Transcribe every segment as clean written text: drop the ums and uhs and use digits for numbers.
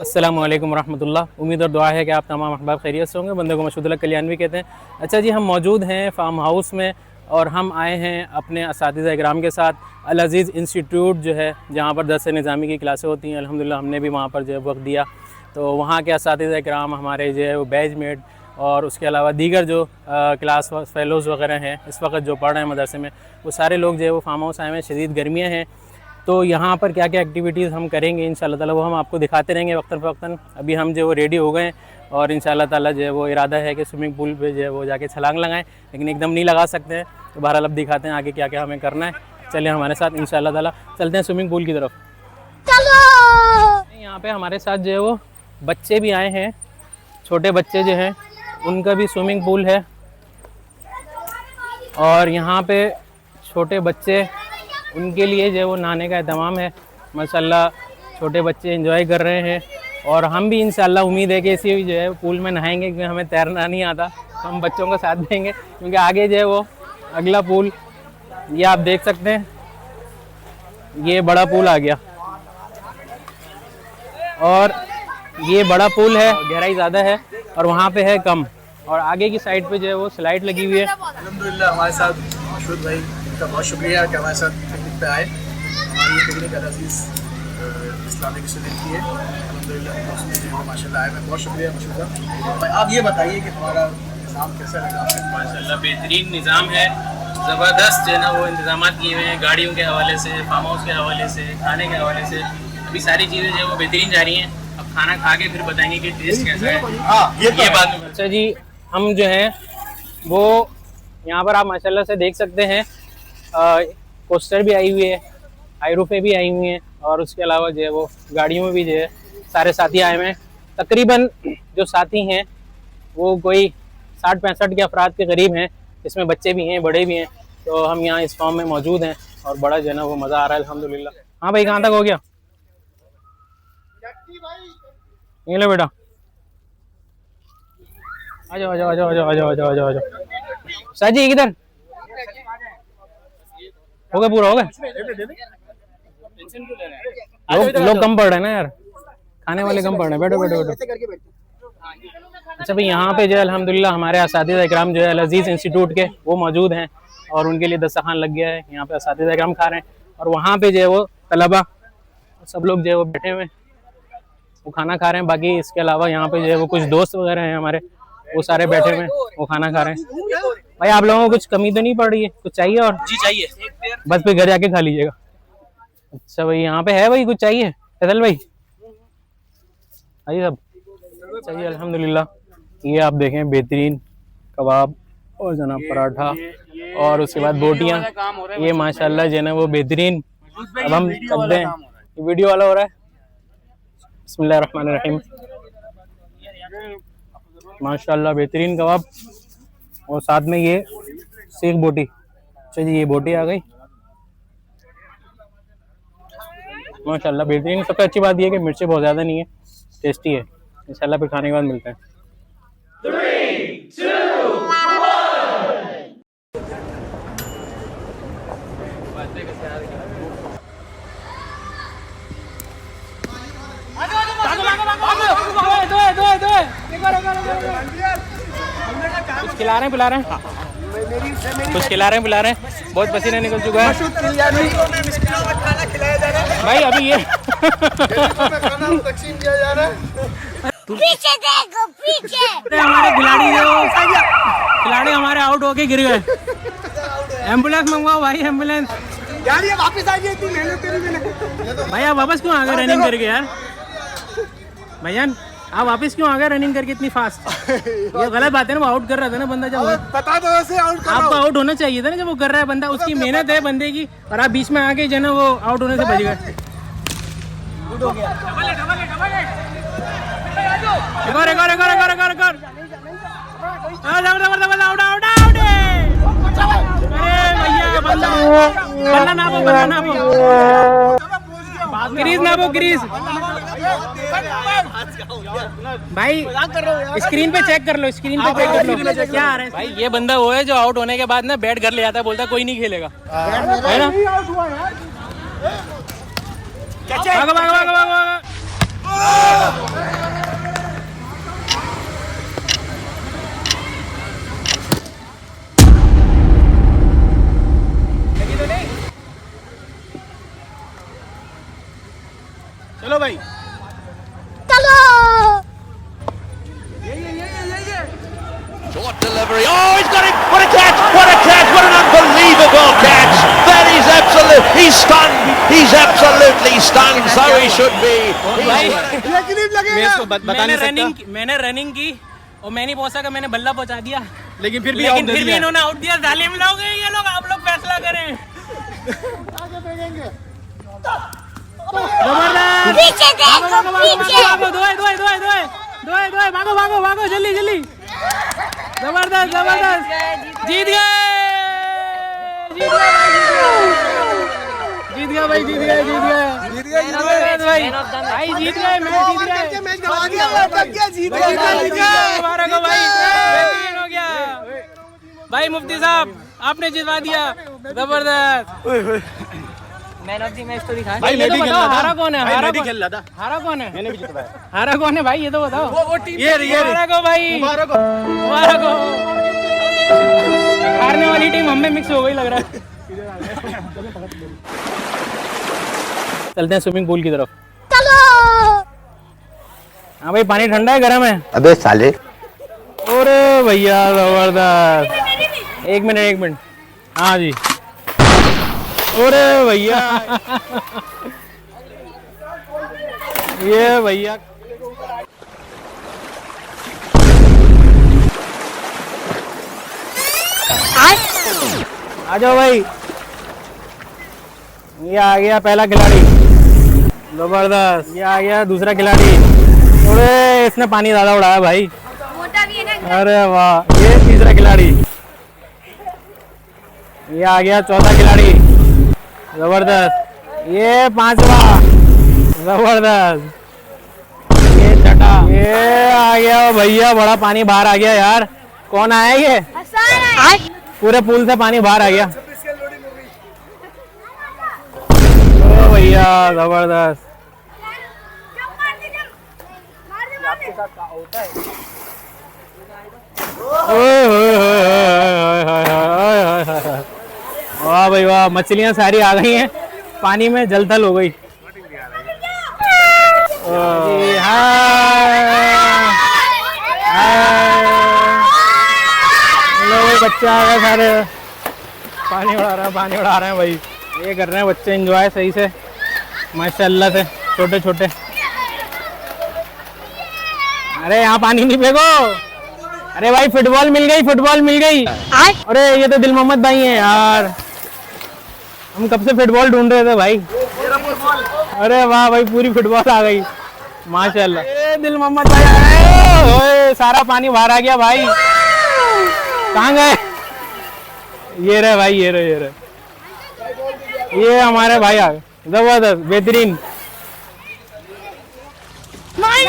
अस्सलामु अलैकुम वरहमतुल्लाह। उम्मीद और दुआ है कि आप तमाम अहबाब खैरियत से होंगे। बंदे को मशहूदुल्लाह कल्याणवी कहते हैं। अच्छा जी, हम मौजूद हैं फार्म हाउस में और हम आए हैं अपने असातिज़ा इकराम के साथ। अल अज़ीज़ इंस्टीट्यूट जो है, जहाँ पर दर्स निज़ामी की क्लासें होती हैं, अल्हम्दुलिल्लाह हमने भी वहाँ पर जो है वक्त दिया। तो वहाँ के असातिज़ा इकराम हमारे जो है वो बैचमेट और उसके अलावा दीगर जो क्लास फ़ेलोज़ वगैरह हैं इस वक्त जो पढ़ रहे हैं मदरसे में, वो सारे लोग जो है वो फार्म हाउस आए हैं। शदीद गर्मियाँ हैं, तो यहाँ पर क्या क्या एक्टिविटीज़ हम करेंगे इंशाअल्लाह ताला वो हम आपको दिखाते रहेंगे वक्तन फ़वक्तन। अभी हम जो वो रेडी हो गए हैं और इंशाअल्लाह ताला जो है वो इरादा है कि स्विमिंग पूल पे जो है वो जाके छलांग लगाएं, लेकिन एकदम नहीं लगा सकते हैं। तो बहरहाल अब दिखाते हैं आगे क्या क्या हमें करना है। चलिए हमारे साथ इंशाअल्लाह ताला चलते हैं स्विमिंग पूल की तरफ। चलो। यहाँ पे हमारे साथ जो है वो बच्चे भी आए हैं, छोटे बच्चे जो हैं उनका भी स्विमिंग पूल है। और यहाँ पे छोटे बच्चे, उनके लिए जो है वो नहाने का एहतमाम है। माशाल्लाह छोटे बच्चे एंजॉय कर रहे हैं और हम भी इंशाल्लाह उम्मीद है कि इसी जो है पूल में नहाएंगे, क्योंकि हमें तैरना नहीं आता। तो हम बच्चों का साथ देंगे, क्योंकि आगे जो है वो अगला पूल ये आप देख सकते हैं, ये बड़ा पूल आ गया। और ये बड़ा पूल है, गहराई ज़्यादा है और वहाँ पे है कम, और आगे की साइड पे जो है वो स्लाइड लगी हुई है। अल्हम्दुलिल्लाह हमारे साथ मशहूद भाई का बहुत शुक्रिया कि हमारे साथ पिकनिक पे आए। हमारी ये पिकनिक अल अज़ीज़ इस्लामिक स्टूडेंट की है। अल्हम्दुलिल्लाह उसमें जो है माशाल्लाह आए, मैं बहुत शुक्रिया मशहूद भाई। आप ये बताइए कि हमारा निज़ाम कैसा लगा? माशाल्लाह बेहतरीन निज़ाम है, ज़बरदस्त जो है ना वो इंतजाम किए हुए हैं, गाड़ियों के हवाले से, फार्म हाउस के हवाले से, खाने के हवाले से। अभी सारी चीज़ें जो है वो बेहतरीन जा रही हैं। अब खाना खा के फिर बताएंगे कि टेस्ट कैसा है। हाँ ये बात। अच्छा जी, हम जो है वो यहाँ पर आप माशाल्लाह से देख सकते हैं कोस्टर भी आई हुई है, हाईरूफे भी आई हुई हैं, और उसके अलावा जो है वो गाड़ियों में भी जो है सारे साथी आए हुए हैं। तकरीबन जो साथी हैं वो कोई 60-65 के अफराद के करीब हैं, इसमें बच्चे भी हैं, बड़े भी हैं। तो हम यहाँ इस फॉर्म में मौजूद हैं और बड़ा जो है ना वो मज़ा आ रहा है अल्हम्दुलिल्लाह। हाँ भाई, कहाँ तक हो गया? ये लो बेटा, आ जाओ आ जाओ आ जाओ आ जाओ आ जाओ आ जाओ आ जाओ आ जाओ। साजी किधर हो गया? पूरा हो गया? लोग कम पड़ रहे हैं ना यार, खाने वाले कम पड़ रहे हैं। बैठो बैठो बैठो। अच्छा भाई, यहाँ पे जो है अल्हम्दुलिल्लाह हमारे असातिज़ा इकराम जो है अल अज़ीज़ इंस्टीट्यूट के वो मौजूद हैं और उनके लिए दस्तरखान लग गया है। यहाँ पे असातिज़ा इकराम खा रहे हैं और वहाँ पे जो है वो तलबा सब लोग जो है वो बैठे हुए वो खाना खा रहे हैं। बाकी इसके अलावा यहाँ पे जो है वो कुछ दोस्त वगैरह हैं हमारे, वो सारे बैठे हुए हैं, वो खाना खा रहे हैं। भाई आप लोगों को कुछ कमी तो नहीं पड़ रही है? कुछ चाहिए? और जी चाहिए, बस पे घर जाके खा लीजिएगा। अच्छा भाई, यहाँ पे है भाई, कुछ चाहिए? फैसल भाई आइए सब। चाहिए अल्हम्दुलिल्लाह। ये आप देखें, बेहतरीन कबाब और जनाब पराठा और उसके बाद बोटियाँ, ये माशाल्लाह जो है ना वो बेहतरीन। अब हम चलते हैं, वीडियो वाला हो रहा है। बिस्मिल्लाहिर्रहमानिर्रहीम। माशाल्लाह बेहतरीन कबाब और साथ में ये सीख बोटी। अच्छा जी, ये बोटी आ गई माशाल्लाह बेहतरीन। सबसे अच्छी बात ये है कि मिर्ची बहुत ज़्यादा नहीं है, टेस्टी है। इंशाल्लाह फिर खाने के बाद मिलते हैं। 3, 2, 1। कुछ खिला रहे हैं, पिला रहे हैं, कुछ खिला रहे हैं, पिला रहे हैं। बहुत पसीना निकल चुका है भाई। अभी ये पीछे देखो, पीछे हमारे खिलाड़ी हमारे आउट होके गिर गए। एम्बुलेंस मंगवाओ भाई, एम्बुलेंस यार। ये वापस आ गई, इतनी मेहनत करी मैंने। भाई आप वापस क्यों आ गए रनिंग करके यार? भैया आप वापस क्यों आ गए रनिंग करके इतनी फास्ट? ये गलत बात है ना, वो आउट कर रहा था ना बंदा जब। बता दो वैसे आउट कर। आपको आउट होना चाहिए था ना जब वो कर रहा है बंदा, उसकी मेहनत है बंदे की, और आप बीच में आके जो है ना वो आउट होने से बच गए। ग्रीस ना वो ग्रीस भाई, स्क्रीन पे चेक कर लो, स्क्रीन पे चेक कर लो क्या आ रहा है भाई। ये बंदा वो है जो आउट होने के बाद ना बैट घर ले आता है, बोलता कोई नहीं खेलेगा, है ना? भागो भागो भागो भागो। delivery. Oh, he's got it! What a catch! What a catch! What an unbelievable catch! That is absolute. He's stunned. He's absolutely stunned. So he should be. मैंने रनिंग की और मैं नहीं पहुंचा, मैंने बल्ला पहुंचा दिया, लेकिन फिर भी इन्होंने आउट दिया। जालिम लोग हैं ये लोग, आप लोग फैसला करें। पीछे देखो पीछे भागो जल्दी। जबरदस्त जीत गए भाई, जीत गए भाई। मुफ्ती साहब आपने जितवा दिया, जबरदस्त। मैन ऑफ द मैच तो दिखा भाई। ये तो बताओ हारा कौन है? हारा कौन है? मैंने भी जितवाया। हारा कौन है भाई ये तो बताओ। वो टीम ये हारा को भाई, मुबारक हो। हारने वाली टीम हम में मिक्स हो गई लग रहा है। चलते हैं स्विमिंग पूल की तरफ। चलो। हाँ भाई, पानी ठंडा है गर्म है? अबे साले। अरे भैया जबरदस्त। एक मिनट। हाँ जी। अरे भैया ये भैया आ जाओ भाई। ये आ गया पहला खिलाड़ी, जबरदस्त। ये आ गया दूसरा खिलाड़ी। अरे इसने पानी ज्यादा उड़ाया भाई। मोटा भी है ना। अरे वाह। ये तीसरा खिलाड़ी। ये आ गया चौथा खिलाड़ी, जबरदस्त। ये पांचवा, जबरदस्त। ये छठा। ये आ गया भैया, बड़ा पानी बाहर आ गया यार। कौन आया ये? पूरे पूल से पानी बाहर आ गया। ओ भैया जबरदस्त। वाह भाई वाह, मछलियां सारी आ गई हैं पानी में, जल थल हो गई। बच्चे आ गए सारे, पानी उड़ा रहे हैं भाई। ये कर रहे हैं बच्चे एंजॉय सही से, माशाल्लाह से, छोटे छोटे। अरे यहाँ पानी नहीं फेंको। अरे भाई फुटबॉल मिल गई। अरे ये तो दिल मोहम्मद भाई हैं यार, हम कब से फुटबॉल ढूंढ रहे थे भाई। अरे वाह भाई, पूरी फुटबॉल आ गई माशाल्लाह। ये दिल मोहम्मद भाई आए, सारा पानी बाहर आ गया भाई। कहाँ गए? ये रहे भाई, ये रहे। ये हमारे भाई आ गए, जबरदस्त, बेहतरीन। भाई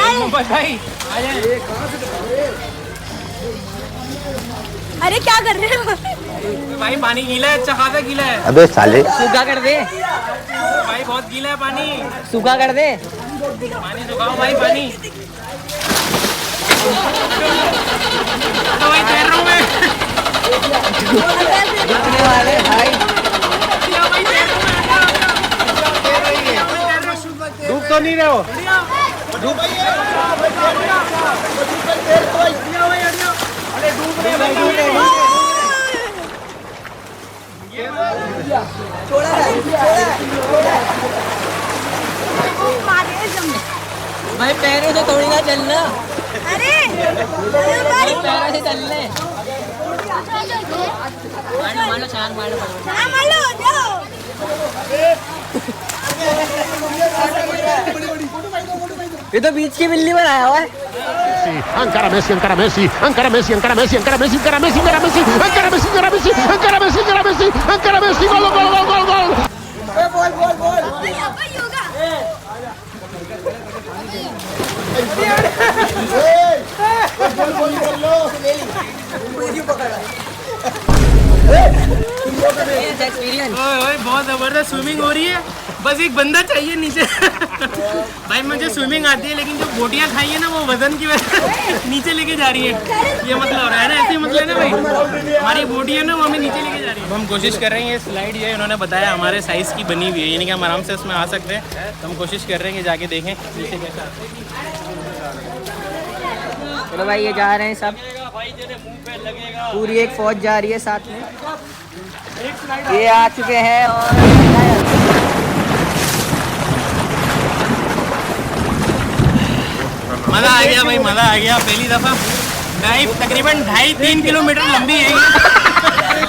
अरे क्या कर रहे हो भाई? पानी गीला है, अच्छा खासा गीला है। अबे साले। सूखा कर दे भाई, बहुत गीला है पानी, सूखा कर दे। पानी सुखाओ भाई, पानी। तो भाई तैर रहा हूँ मैं। डूबने वाले भाई, डूब तो नहीं रहे हो? भाई पैरों से थोड़ी ना चलना, अरे पैरों से चल ले। मारो छान मारो। जाओ। ये तो बीच की बिल्ली बनाया हुआ है। Encara Messi, encara Messi, encara Messi, encara Messi, encara Messi, encara Messi, encara Messi, encara Messi, encara Messi, encara Messi, encara Messi, encara Messi, gol, gol, gol, gol, gol. ओए बहुत जबरदस्त स्विमिंग हो रही है, बस एक बंदा चाहिए नीचे। भाई मुझे स्विमिंग आती है, लेकिन जो बोटियां खाई है ना, वो वजन की वजह से नीचे लेके जा रही है। ये मतलब हो रहा है ना, ऐसे ही मतलब है ना भाई, हमारी बोटी है ना, वो हमें नीचे लेके जा रही है। हम कोशिश कर रहे हैं, ये स्लाइड जो है इन्होंने बताया हमारे साइज़ की बनी हुई है, यानी कि हम आराम से इसमें आ सकते हैं। तो हम कोशिश कर रहे हैं कि जाके देखें नीचे कैसा। चलो भाई, ये जा रहे हैं सब। पूरी एक फौज जा रही है साथ में। ये आ चुके हैं और मज़ा आ गया भाई, मज़ा आ गया। पहली दफ़ा डाइव तकरीबन 2.5-3 किलोमीटर लंबी है ये।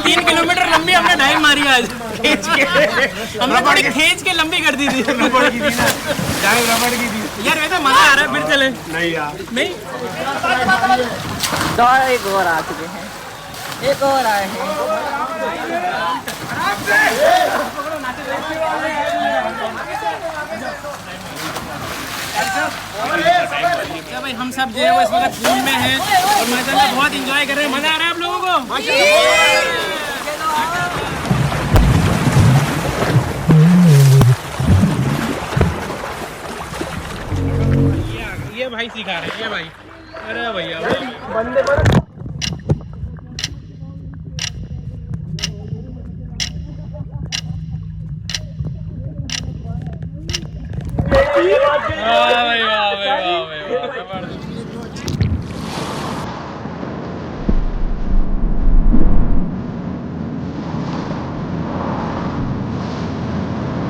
3 किलोमीटर लंबी हमने डाइव मारी आज खींच के। हमने थोड़ी खींच के लंबी कर दी थी। रबड़ की थी ना, डाइव रबड़ की थी यार। वैसे मज़ा आ रहा है, फिर चले। नहीं यार नहीं। तो एक और आ चुके हैं, एक और आए हैं। अच्छा भाई, हम सब जो है वो इस वक्त पूल में हैं और माशाल्लाह बहुत इंजॉय कर रहे हैं। मज़ा आ रहा है आप लोगों को? ये भाई सिखा रहे हैं, ये भाई। अरे भैया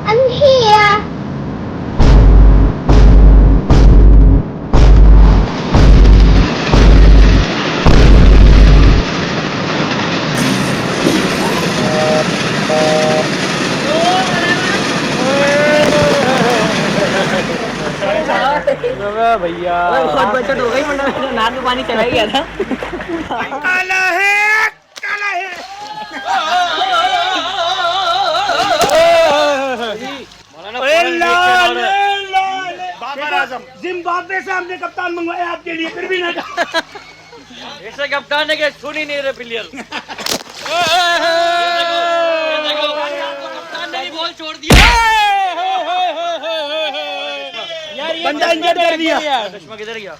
I'm here. भैया बहुत बचत हो गई, वरना मेरे नाक में पानी चला ही गया था। काला है, काला है। जिम्बाब्वे से हमने कप्तान मंगवाया आपके लिए, फिर भी ना ऐसे कप्तान है कि सुन ही नहीं रहे प्लेयर। कप्तान ने बॉल छोड़ दिया यार। ये बंदा इंजर्ड कर दिया, चश्मा किधर गया?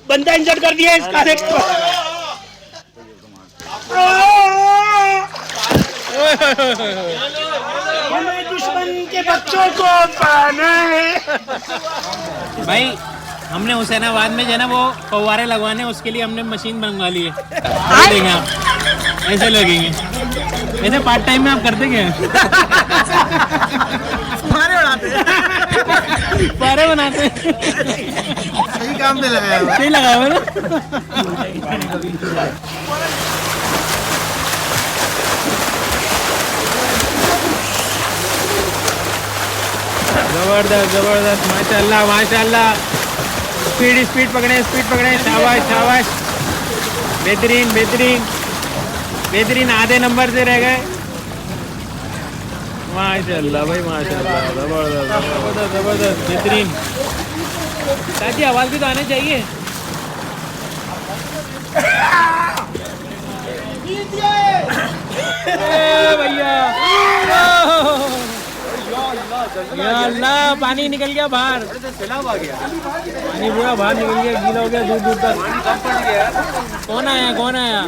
बंदा इंजर्ड कर दिया इसका। हमें दुश्मन के बच्चों को पाना है। भाई हमने हुसैनाबाद में जो है ना वो फव्वारे लगवाने, उसके लिए हमने मशीन मंगवा ली है। देखेंगे आप, ऐसे लगेंगे। ऐसे पार्ट टाइम में आप करते क्या? पारे बनाते। सही काम पे लगाया हुआ। सही लगा हुआ ना। जबरदस्त जबरदस्त, माशाल्लाह माशाल्लाह। स्पीड पकड़े, शाबाश शाबाश। बेहतरीन बेहतरीन बेहतरीन। आधे नंबर से रह गए। माशाल्लाह भाई माशाल्लाह, जबरदस्त जबरदस्त जबरदस्त, बेहतरीन। ताकि आवाज़ भी तो आनी चाहिए। भैया या अल्लाह, पानी निकल गया बाहर। पानी पूरा बाहर निकल गया, गीला हो गया दूर दूर तक। कौन आया कौन आया?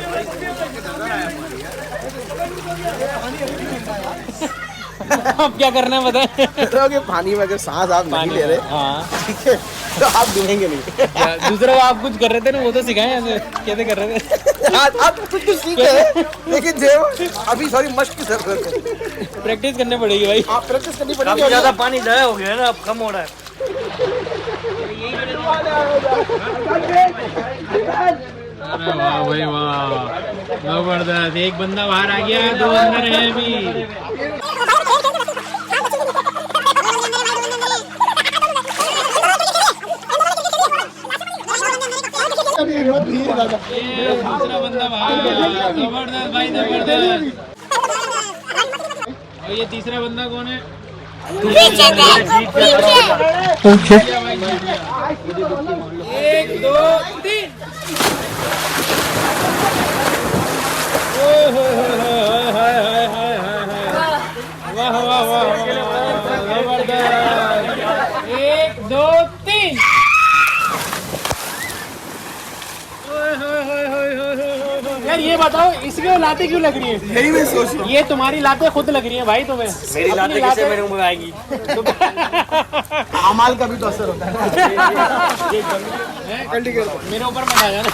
अब क्या करना है बताए? पानी में अगर सांस आप नहीं ले रहे, हाँ ठीक है, तो आप डूबेंगे नहीं। दूसरा आप कुछ कर रहे थे ना, वो तो सिखाए ऐसे कैसे कर रहे थे। आप कुछ सीख रहे, लेकिन जो अभी थोड़ी मश्क की जरूरत है। प्रैक्टिस करनी पड़ेगी भाई। आप प्रैक्टिस करनी पड़ेगी। ज्यादा पानी दया हो गया ना, अब कम हो रहा है। अरे वाह भाई वाह, जबरदस्त। एक बंदा बाहर आ गया, दो अंदर है अभी। दूसरा बंदा बाहर, जबरदस्त भाई जबरदस्त। और ये तीसरा बंदा कौन है? पीछे देखो, पीछे। 1 2 3। वाह वाह वाह, जबरदस्त। 1 2 3। यार ये बताओ, इसमें लातें क्यों लग रही है? यही मैं सोच रहा हूँ। ये तुम्हारी लातें खुद लग रही हैं भाई तुम्हें। मेरी लातें कैसे मेरे मुंह में आएगी? अमाल का भी तो असर होता है। मेरे ऊपर मत आ जाना।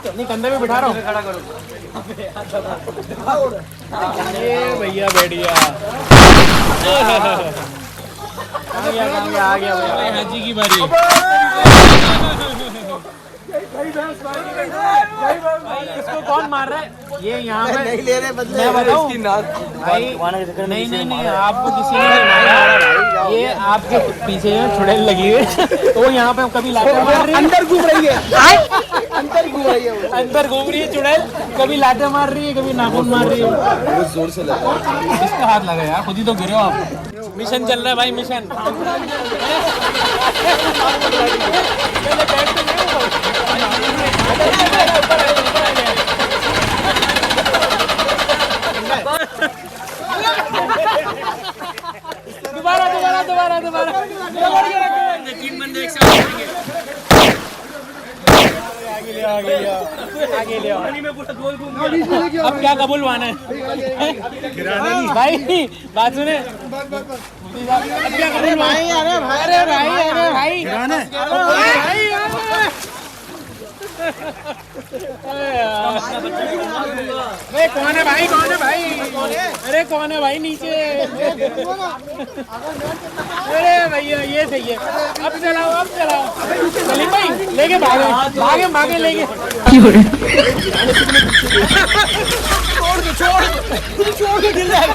नहीं कंधे पे बिठा रहा हूँ, खड़ा करो। ये भैया बैठिया आ गया भैया हाजी की बारी। इसको कौन मार रहा है? ये यहाँ पे नहीं ले रहे बदले। मैं बताऊं भाई, नहीं आपको किसी ने नहीं मारा भाई, ये आपके पीछे चुड़ैल लगी हुई है, तो यहाँ पे कभी लाते मार रही है, अंदर घूम रही है, अंदर घूम रही है चुड़ैल, कभी लाते मार रही है, कभी नाखून मार रही है। जोर से लगा, किसका हाथ लगा यार, खुद ही तो गिरे हो आप। मिशन चल रहा है भाई, मिशन। दोबारा 3 बंदे एक साथ आगे ले आओ। अब क्या कबूलवाना है भाई, बात सुने, अब क्या कबूलवाना है? अरे भाई अरे कौन है भाई? अरे कौन है भाई नीचे? अरे भैया ये सही है, अब चलाओ सलीम भाई, लेके भागे लेके। छोड़ के गिर जाएगा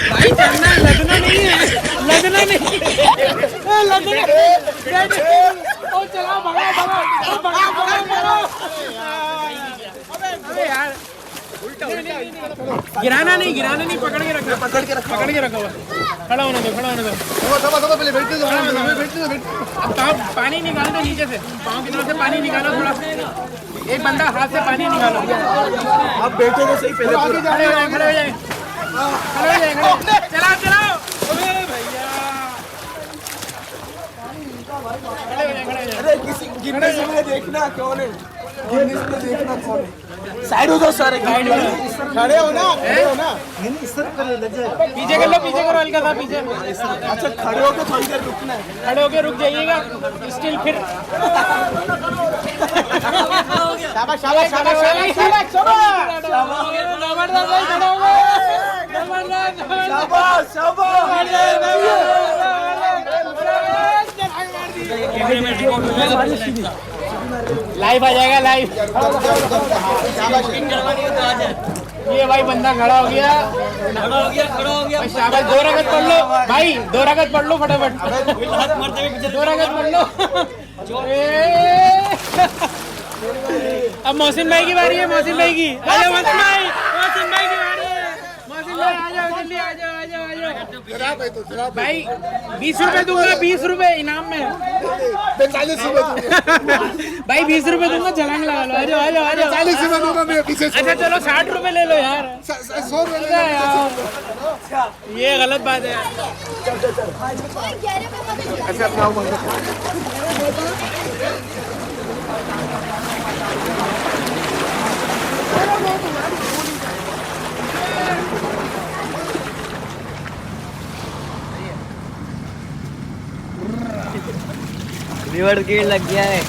भाई, चलना लगना नहीं है, चला भगा। अबे यार गिराना नहीं, पकड़ के रखो। खड़ा होने दो। अब पानी निकाल दो नीचे से, पाँव की तरफ से पानी निकालो थोड़ा, एक बंदा हाथ से पानी निकालो। अब बैठो तो सही, पहले खड़े हो जाए। चलाओ भैया, अरे किसी गिरने से मुझे देखना कौन है, साइड हो जाओ सारे, खड़े हो ना। पीछे करो हल्का सा पीछे। अच्छा खड़े होके थोड़ी देर रुकना है, खड़े होके रुक जाइएगा, स्टिल फिर। लाइव आ जाएगा, लाइव। ये भाई बंदा खड़ा हो गया। शाबाश, 2 रकत पढ़ लो भाई, 2 रकत पढ़ लो फटाफट, 2 रकत पढ़ लो। अब मोहसिन भाई की बारी है, मोहसिन भाई की बारी है। आ जाओ जल्दी, आ जाओ भाई। 20 रुपए दूंगा, 20 रुपए इनाम में। 40 रुपए भाई, 20 रुपए दूंगा, छलांग लगा लो। आ जाओ 40 रुपए दूंगा मैं पीछे। अच्छा चलो 60 रुपए ले लो यार, 100 रुपए यार, ये गलत बात है। अच्छा रिवर गेट लग गया है।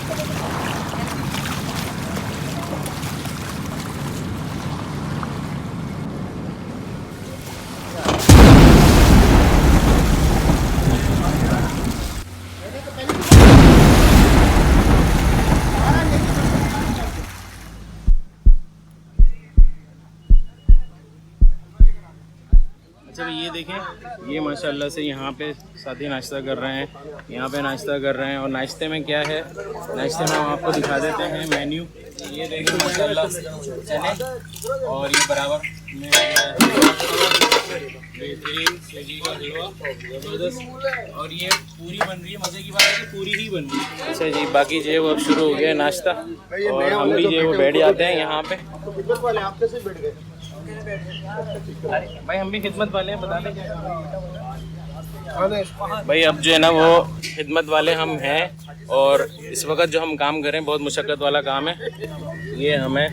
अच्छा ये देखें, ये माशाल्लाह से यहाँ पे साथी नाश्ता कर रहे हैं, यहाँ पे नाश्ता कर रहे हैं। और नाश्ते में क्या है, नाश्ते में हम आपको दिखा देते हैं मेन्यू। ये देखें माशाल्लाह चने, और ये बराबर में बेहतरीन सूजी का हलवा ज़बरदस्त, और ये पूरी बन रही है। मज़े की बात है कि पूरी ही बन रही है। अच्छा जी, बाकी जो है वो अब शुरू हो गया नाश्ता, और हम भी जो है वो बैठ जाते हैं यहाँ पे। भाई हम भी खिदमत वाले हैं, बता दें भाई। अब जो है ना वो खिदमत वाले हम हैं, और इस वक्त जो हम काम कर रहे हैं बहुत मुशक्क़त वाला काम है। ये हमें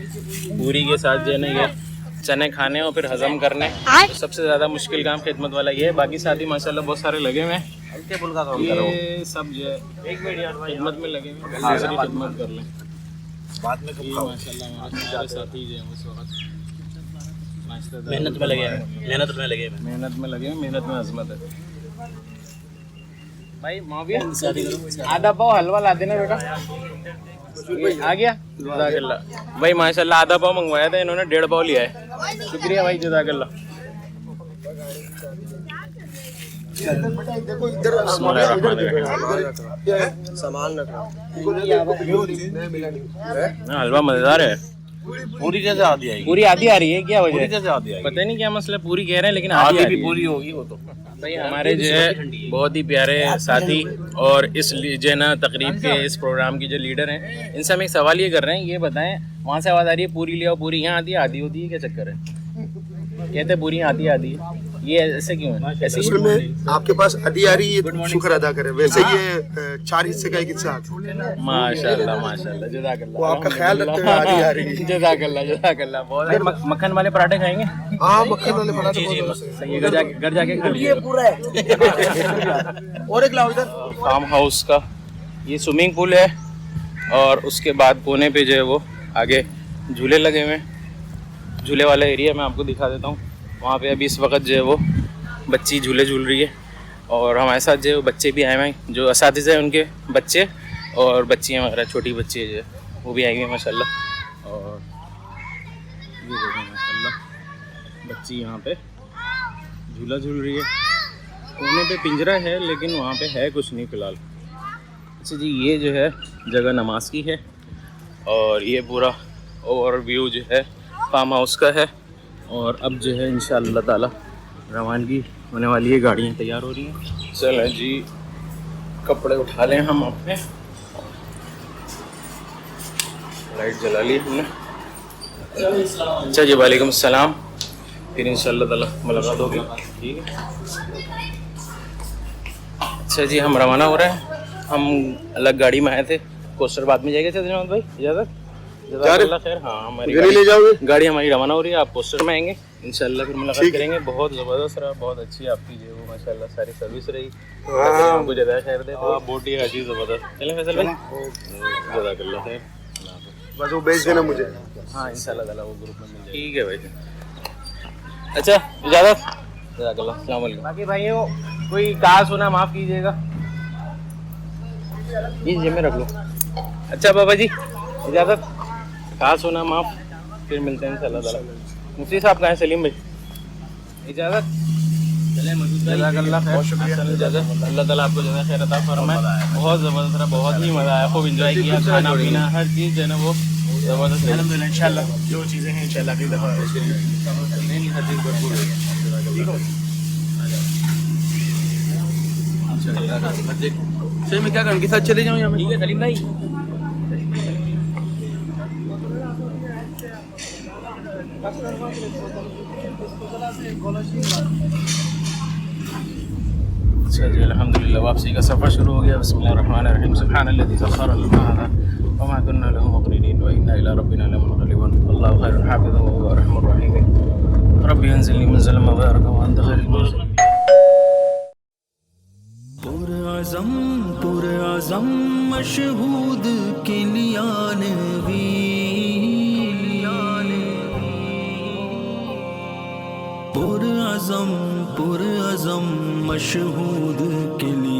पूरी के साथ जो है ना ये चने खाने और फिर हजम करने। तो सबसे ज़्यादा मुश्किल काम खिदमत वाला ये है। बाकी साथी माशाल्लाह बहुत सारे लगे हुए हैं। ये सब जो है खिदमत में लगे हुए हैं, दूसरी खिदमत कर लें बाद में। ये माशाल्लाह हमारे सारे साथी जो हैं उस वक्त मेहनत में लगे हैं, मेहनत में अजमत है। भाई माविया आधा पाव हलवा ला देना बेटा। आ गया जज़ाकल्लाह भाई। माशाल्लाह आधा पाव मंगवाया था इन्होंने, 1.5 पाव लिया है। शुक्रिया भाई, जज़ाकल्लाह। हलवा मजेदार है। पूरी कैसे आधी आई? पूरी आधी आ रही है, क्या वजह है? कैसे आधी आई? पता नहीं क्या मसला, पूरी कह रहे हैं लेकिन आधी भी पूरी होगी वो तो। भाई हमारे जो है बहुत ही प्यारे साथी और इस जो है ना तकरीब के इस प्रोग्राम की जो लीडर हैं, इनसे हम एक सवाल ये कर रहे हैं, ये बताएं वहाँ से आवाज़ आ रही है पूरी ले आओ, पूरी यहाँ आती है, आधी होती है, क्या चक्कर है? कहते हैं पूरी आती है, आधी है, ये ऐसे क्यों है? ऐसे असल में आपके पास आधी आ रही है, शुक्र अदा करें। वैसे ये 4 हिस्से का एक हिस्सा आता है। माशाल्लाह माशाल्लाह, जज़ाकल्लाह। वो आपका ख्याल रखते हुए आधी आ रही है। जज़ाकल्लाह जज़ाकल्लाह। बहुत मक्खन वाले पराठे खाएंगे? हाँ, मक्खन वाले पराठे सही है, घर जाके खा लीजिए पूरा है। और एक लाओ इधर। फार्म हाउस का ये स्विमिंग पूल है और उसके बाद कोने पे जो है वो आगे झूले लगे हुए हैं। झूले वाला एरिया मैं आपको दिखा देता हूँ। वहाँ पे अभी इस वक्त जो है वो बच्ची झूले झूल रही है और हमारे साथ जो है वो बच्चे भी आए हुए हैं, जो असातिज़ा हैं उनके बच्चे और बच्चियाँ वगैरह, छोटी बच्ची जो है वो भी आई हुई हैं माशाल्लाह। और ये देखें माशाल्लाह बच्ची यहाँ पे झूला झूल रही है। कोने पे पिंजरा है लेकिन वहाँ पे है कुछ नहीं फ़िलहाल। अच्छा जी, ये जो है जगह नमाज की है और ये पूरा ओवरव्यू जो है फार्म हाउस का है। और अब जो है इंशाअल्लाह ताला रवानगी होने वाली है, गाड़ियाँ तैयार हो रही हैं। चलें जी, कपड़े उठा लें हम अपने। लाइट जला ली हमने। अच्छा जी, वालेकुम अस्सलाम। फिर इंशाअल्लाह ताला मुलाकात होगी, ठीक है। अच्छा जी, हम रवाना हो रहे हैं। हम अलग गाड़ी में आए थे, कोस्टर बाद में जाएगा। चंद्रनाथ भाई इजाज़त, जज़ाकल्लाह खैर। हाँ, हमारी गाड़ी हमारी रवाना हो रही है, आप पोस्टर में आएंगे इंशाल्लाह, फिर मुलाकात करेंगे। बहुत ज़बरदस्त रहा, बहुत अच्छी आपकी जो वो माशाल्लाह सारी सर्विस रही। आपको जज़ा खैर दे, बोट ही हर चीज़ ज़बरदस्त। चलें फैसल भाई, जज़ाकल्लाह खैर। बस वो भेज देना मुझे। हाँ इंशाल्लाह ताला वो ग्रुप में मिल जाएगा, ठीक है भाई। अच्छा इजाज़त, जज़ाकल्लाह, अस्सलाम वालेकुम। बाकी भाई वो कोई कहा सुना माफ़ कीजिएगा, ये जेब में रख लो। अच्छा बाबा जी इजाज़त, कहा सुना माफ़, फिर मिलते हैं इंशाल्लाह ताला। मुफ्ती साहब कहाँ हैं? सलीम भाई इजाज़त। चलें मौजूद जज़ाकल्लाह खैर, बहुत शुक्रिया। इजाज़त, अल्लाह ताला आपको जज़ा खैर अता फरमाए। बहुत ज़बरदस्त रहा, बहुत ही मज़ा आया, खूब एंजॉय किया, खाना पीना हर चीज़ जो है ना वो ज़बरदस्त। अल्हम्दुलिल्लाह इंशाल्लाह जो चीज़ें हैं इंशाल्लाह अगली दफ़ा हर चीज़ भरपूर सही में क्या करूँ, के साथ चले जाऊँ यहाँ? ठीक है सलीम भाई। अच्छा जी, अल्हम्दुलिल्लाह वापसी का सफ़र शुरू हो गया। बिस्मिल्लाहिर्रहमानिर्रहीम। सुब्हानल्लज़ी सख़्ख़रा लना हाज़ा व मा कुन्ना लहू मुक़रिनीन व इन्ना इला रब्बिना लमुनक़लिबून। अल्लाहु खैरुल हाफ़िज़ व हुवा अर्हमुर राहिमीन। रब्बी अंज़िलनी मुनज़लन मुबारकन व अंत खैरुल मुनज़िलीन। पुरअज़म मशहूद किलियानवी, पुरअज़म मशहूद किलियानवी।